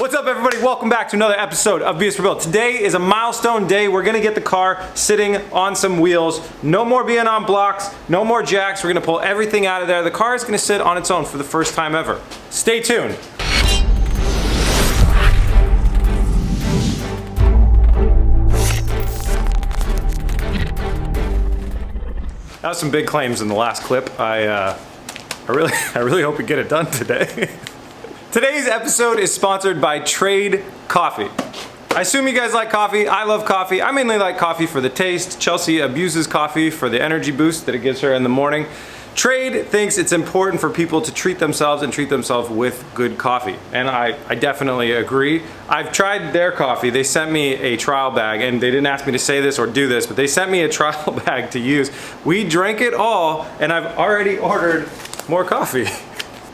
What's up, everybody? Welcome back to another episode of BS for Build. Today is a milestone day. We're gonna get the car sitting on some wheels. No more being on blocks, no more jacks. We're gonna pull everything out of there. The car is gonna sit on its own for the first time ever. Stay tuned. That was some big claims in the last clip. I really hope we get it done today. Today's episode is sponsored by Trade Coffee. I assume you guys like coffee. I love coffee. I mainly like coffee for the taste. Chelsea abuses coffee for the energy boost that it gives her in the morning. Trade thinks it's important for people to treat themselves and treat themselves with good coffee. And I definitely agree. I've tried their coffee. They sent me a trial bag, and they didn't ask me to say this or do this, but they sent me a trial bag to use. We drank it all, and I've already ordered more coffee.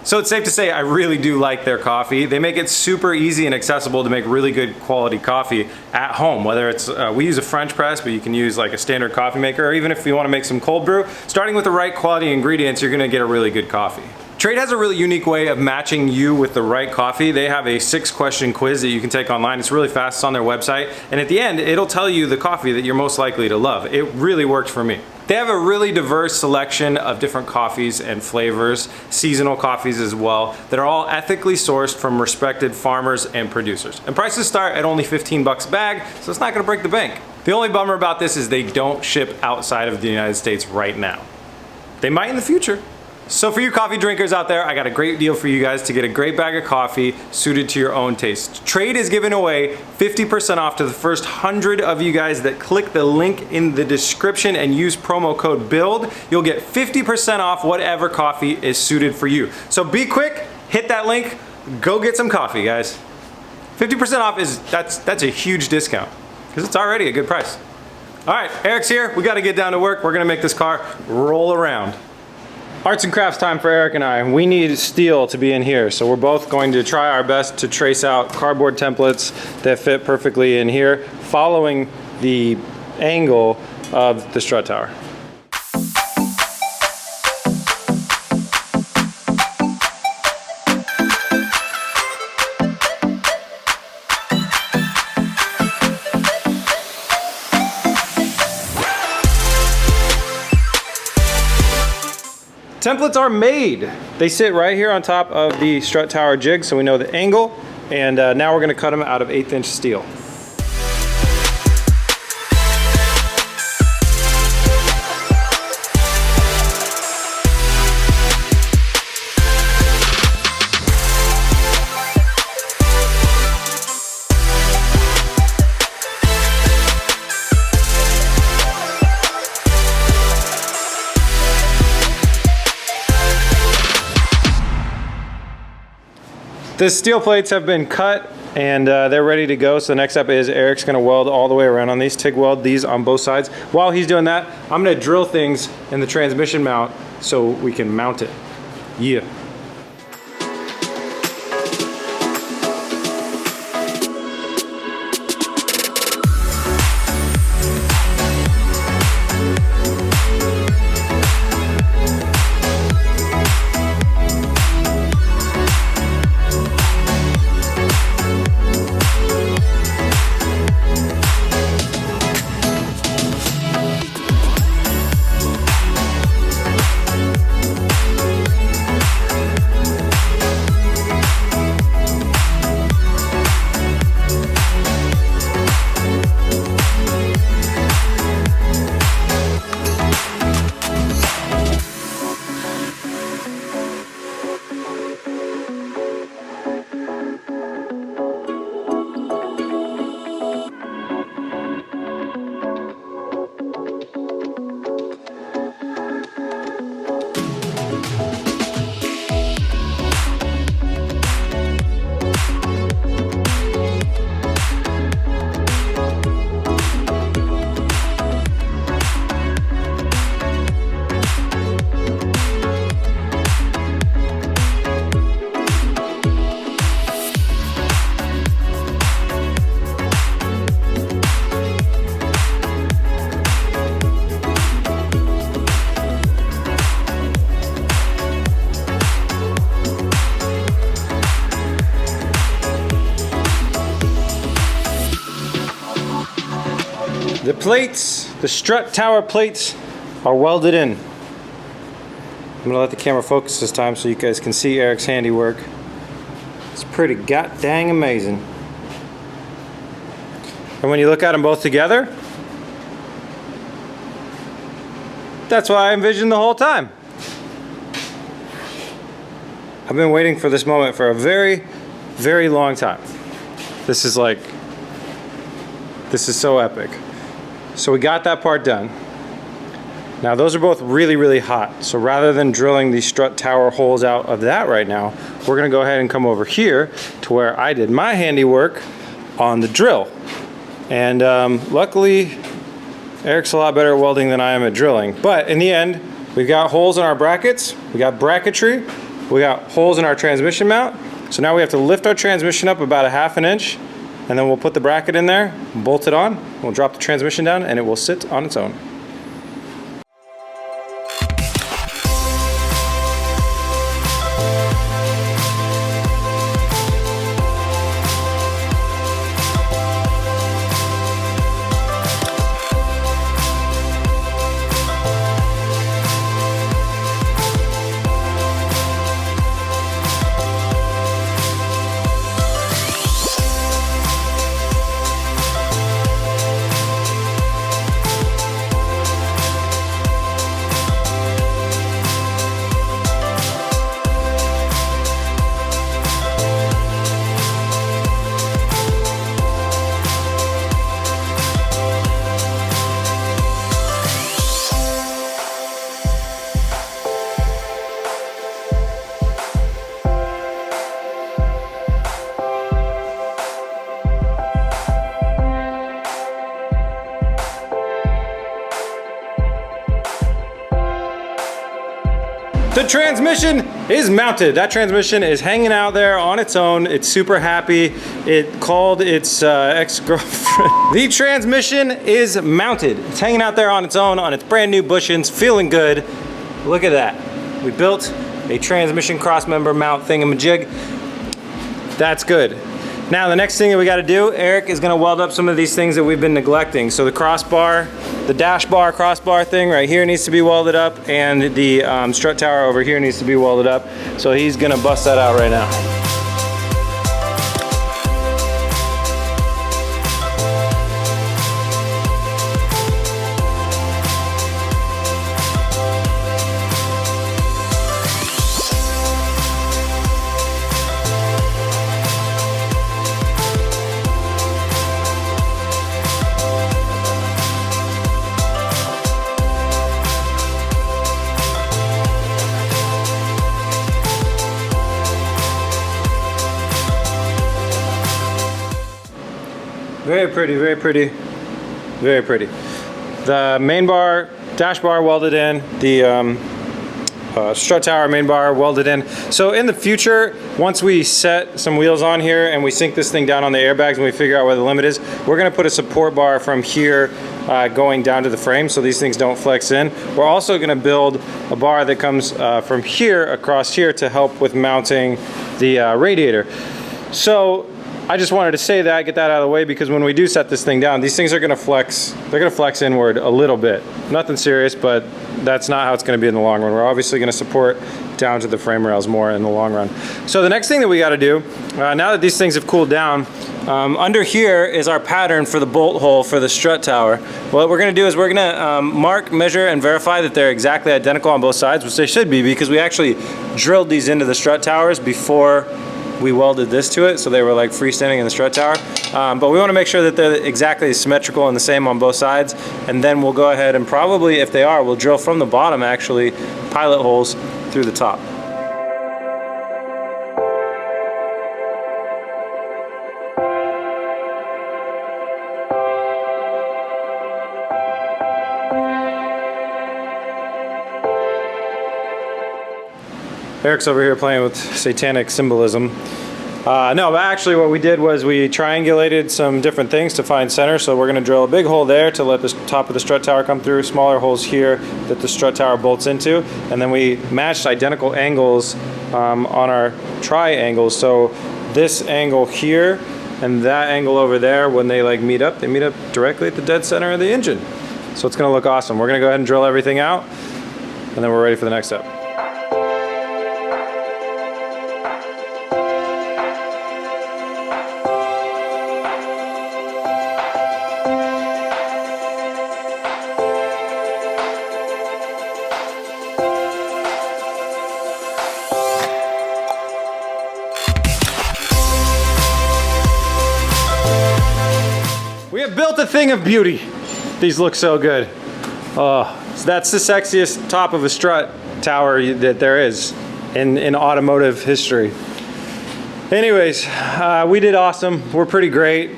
So it's safe to say I really do like their coffee. They make it super easy and accessible to make really good quality coffee at home. Whether it's, we use a French press, but you can use like a standard coffee maker, or even if you want to make some cold brew, starting with the right quality ingredients, you're gonna get a really good coffee. Trade has a really unique way of matching you with the right coffee. They have a 6-question quiz that you can take online. It's really fast, it's on their website. And at the end, it'll tell you the coffee that you're most likely to love. It really worked for me. They have a really diverse selection of different coffees and flavors, seasonal coffees as well, that are all ethically sourced from respected farmers and producers. And prices start at only 15 bucks a bag, so it's not gonna break the bank. The only bummer about this is they don't ship outside of the United States right now. They might in the future. So for you coffee drinkers out there, I got a great deal for you guys to get a great bag of coffee suited to your own taste. Trade is giving away 50% off to the first 100 of you guys that click the link in the description and use promo code BUILD. You'll get 50% off whatever coffee is suited for you. So be quick, hit that link, go get some coffee, guys. 50% off that's a huge discount because it's already a good price. All right, Eric's here. We got to get down to work. We're gonna make this car roll around. Arts and crafts time for Eric and I. We need steel to be in here, so we're both going to try our best to trace out cardboard templates that fit perfectly in here, following the angle of the strut tower. Templates are made. They sit right here on top of the strut tower jig, so we know the angle, and now we're gonna cut them out of 1/8" steel. The steel plates have been cut and they're ready to go. So the next step is Eric's gonna weld all the way around on these, TIG weld these on both sides. While he's doing that, I'm gonna drill things in the transmission mount so we can mount it. Yeah. The plates, the strut tower plates are welded in. I'm gonna let the camera focus this time so you guys can see Eric's handiwork. It's pretty god dang amazing. And when you look at them both together, that's what I envisioned the whole time. I've been waiting for this moment for a very, very long time. This is so epic. So we got that part done. Now those are both really, really hot. So rather than drilling the strut tower holes out of that right now, we're gonna go ahead and come over here to where I did my handiwork on the drill. And luckily, Eric's a lot better at welding than I am at drilling. But in the end, we've got holes in our brackets, we got bracketry, we got holes in our transmission mount. So now we have to lift our transmission up about a ½ inch, and then we'll put the bracket in there, bolt it on, we'll drop the transmission down, and it will sit on its own. The transmission is mounted. That transmission is hanging out there on its own. It's super happy. It called its ex-girlfriend. The transmission is mounted. It's hanging out there on its own on its brand new bushings, feeling good. Look at that. We built a transmission cross-member mount thingamajig. That's good. Now the next thing that we got to do, Eric is going to weld up some of these things that we've been neglecting. So the crossbar, the dash bar crossbar thing right here needs to be welded up, and the strut tower over here needs to be welded up. So he's going to bust that out right now. Very pretty, very pretty, very pretty. The main bar, dash bar welded in, the strut tower main bar welded in. So in the future, once we set some wheels on here and we sink this thing down on the airbags and we figure out where the limit is, we're gonna put a support bar from here going down to the frame so these things don't flex in. We're also gonna build a bar that comes from here across here to help with mounting the radiator. So I just wanted to say that, get that out of the way, because when we do set this thing down, these things are gonna flex, they're gonna flex inward a little bit. Nothing serious, but that's not how it's gonna be in the long run. We're obviously gonna support down to the frame rails more in the long run. So the next thing that we gotta do, now that these things have cooled down, under here is our pattern for the bolt hole for the strut tower. What we're gonna do is we're gonna mark, measure, and verify that they're exactly identical on both sides, which they should be, because we actually drilled these into the strut towers before we welded this to it, so they were like freestanding in the strut tower. But we want to make sure that they're exactly symmetrical and the same on both sides, and then we'll go ahead and probably, if they are, we'll drill from the bottom actually pilot holes through the top. Eric's over here playing with satanic symbolism. No, but actually what we did was we triangulated some different things to find center. So we're going to drill a big hole there to let the top of the strut tower come through, smaller holes here that the strut tower bolts into, and then we matched identical angles on our triangles. So this angle here and that angle over there, when they like meet up, they meet up directly at the dead center of the engine. So it's gonna look awesome. We're gonna go ahead and drill everything out, and then we're ready for the next step. We have built a thing of beauty. These look so good. Oh, so that's the sexiest top of a strut tower that there is in automotive history. Anyways, we did awesome. We're pretty great.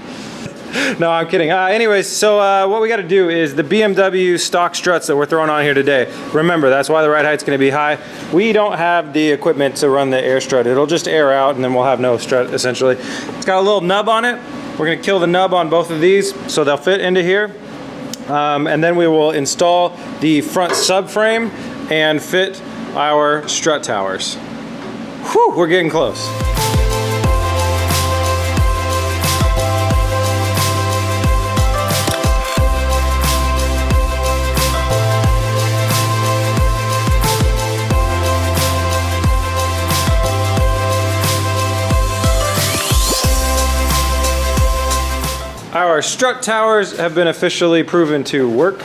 No, I'm kidding. Anyways, so what we got to do is the BMW stock struts that we're throwing on here today. Remember, that's why the ride height's going to be high. We don't have the equipment to run the air strut. It'll just air out, and then we'll have no strut, essentially. It's got a little nub on it. We're going to kill the nub on both of these, so they'll fit into here. And then we will install the front subframe and fit our strut towers. Whew, we're getting close. Our strut towers have been officially proven to work.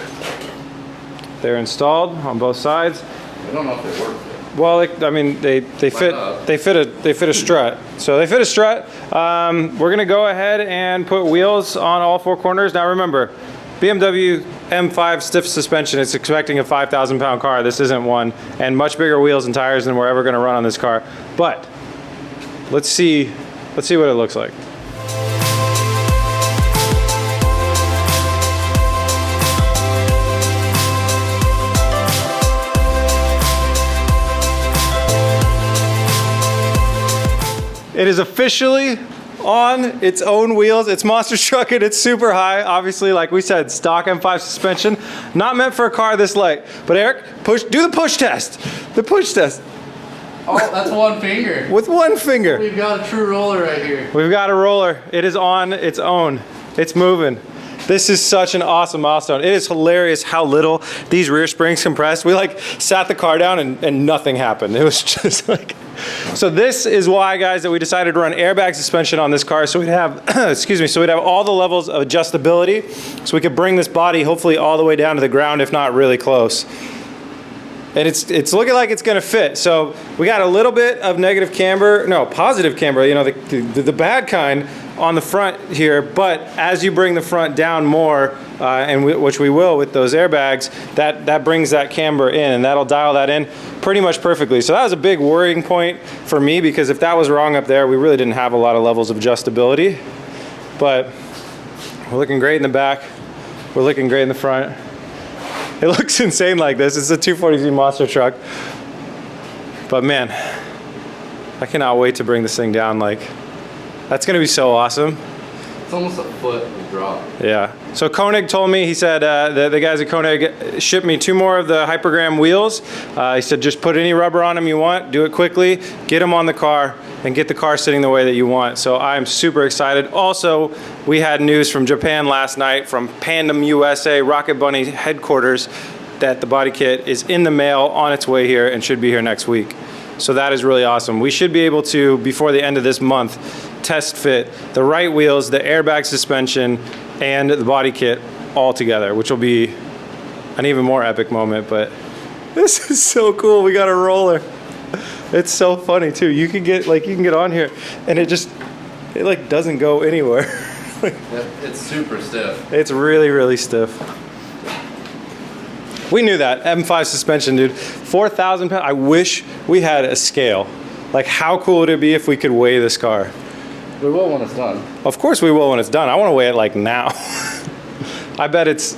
They're installed on both sides. I don't know if they work. Well, I mean, they fit a strut. So they fit a strut. We're gonna go ahead and put wheels on all four corners. Now remember, BMW M5 stiff suspension. It's expecting a 5,000 pound car. This isn't one, and much bigger wheels and tires than we're ever gonna run on this car. But let's see what it looks like. It is officially on its own wheels. It's monster truck and it's super high. Obviously, like we said, stock M5 suspension. Not meant for a car this light. But Eric, do the push test. The push test. Oh, that's one finger. With one finger. We've got a true roller right here. We've got a roller. It is on its own. It's moving. This is such an awesome milestone. It is hilarious how little these rear springs compressed. We like sat the car down and nothing happened. It was just like... So this is why, guys, that we decided to run airbag suspension on this car, so we'd have, excuse me, so we'd have all the levels of adjustability, so we could bring this body hopefully all the way down to the ground, if not really close. And it's looking like it's gonna fit. So we got a little bit of positive camber, you know, the bad kind on the front here, but as you bring the front down more, which we will with those airbags, that brings that camber in, and that'll dial that in pretty much perfectly. So that was a big worrying point for me, because if that was wrong up there, we really didn't have a lot of levels of adjustability. But we're looking great in the back. We're looking great in the front. It looks insane like this. It's a 240Z monster truck. But man, I cannot wait to bring this thing down. Like, that's gonna be so awesome. It's almost a foot of drop. Yeah. So Koenig told me, he said, the guys at Koenig shipped me 2 more of the Hypergram wheels. He said, just put any rubber on them you want, do it quickly, get them on the car, and get the car sitting the way that you want. So I'm super excited. Also, we had news from Japan last night from Pandem USA, Rocket Bunny headquarters, that the body kit is in the mail, on its way here, and should be here next week. So that is really awesome. We should be able to, before the end of this month, test fit the right wheels, the airbag suspension, and the body kit all together, which will be an even more epic moment. But this is so cool. We got a roller. It's so funny too. You can get on here, and it like doesn't go anywhere. It's super stiff. It's really, really stiff. We knew that. M5 suspension, dude. 4,000 pounds. I wish we had a scale. Like, how cool would it be if we could weigh this car? We will when it's done. Of course we will when it's done. I want to weigh it like now. I bet it's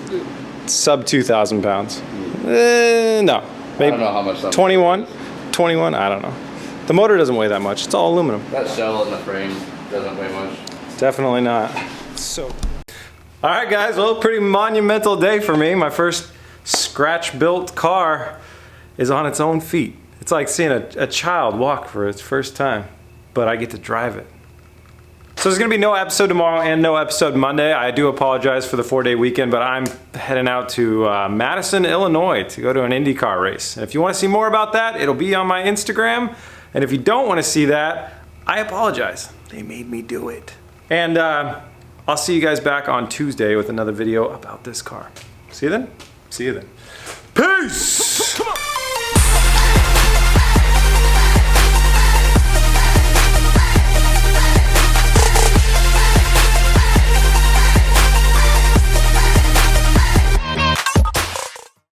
sub 2,000 pounds. No. Maybe I don't know how much. 21? 21? I don't know. The motor doesn't weigh that much. It's all aluminum. That shell in the frame doesn't weigh much. Definitely not. So, all right, guys. Well, pretty monumental day for me. My first scratch-built car is on its own feet. It's like seeing a child walk for its first time, but I get to drive it. So there's gonna be no episode tomorrow and no episode Monday. I do apologize for the 4-day weekend, but I'm heading out to Madison, Illinois to go to an IndyCar race. And if you wanna see more about that, it'll be on my Instagram. And if you don't wanna see that, I apologize. They made me do it. And I'll see you guys back on Tuesday with another video about this car. See you then? See you then. Peace!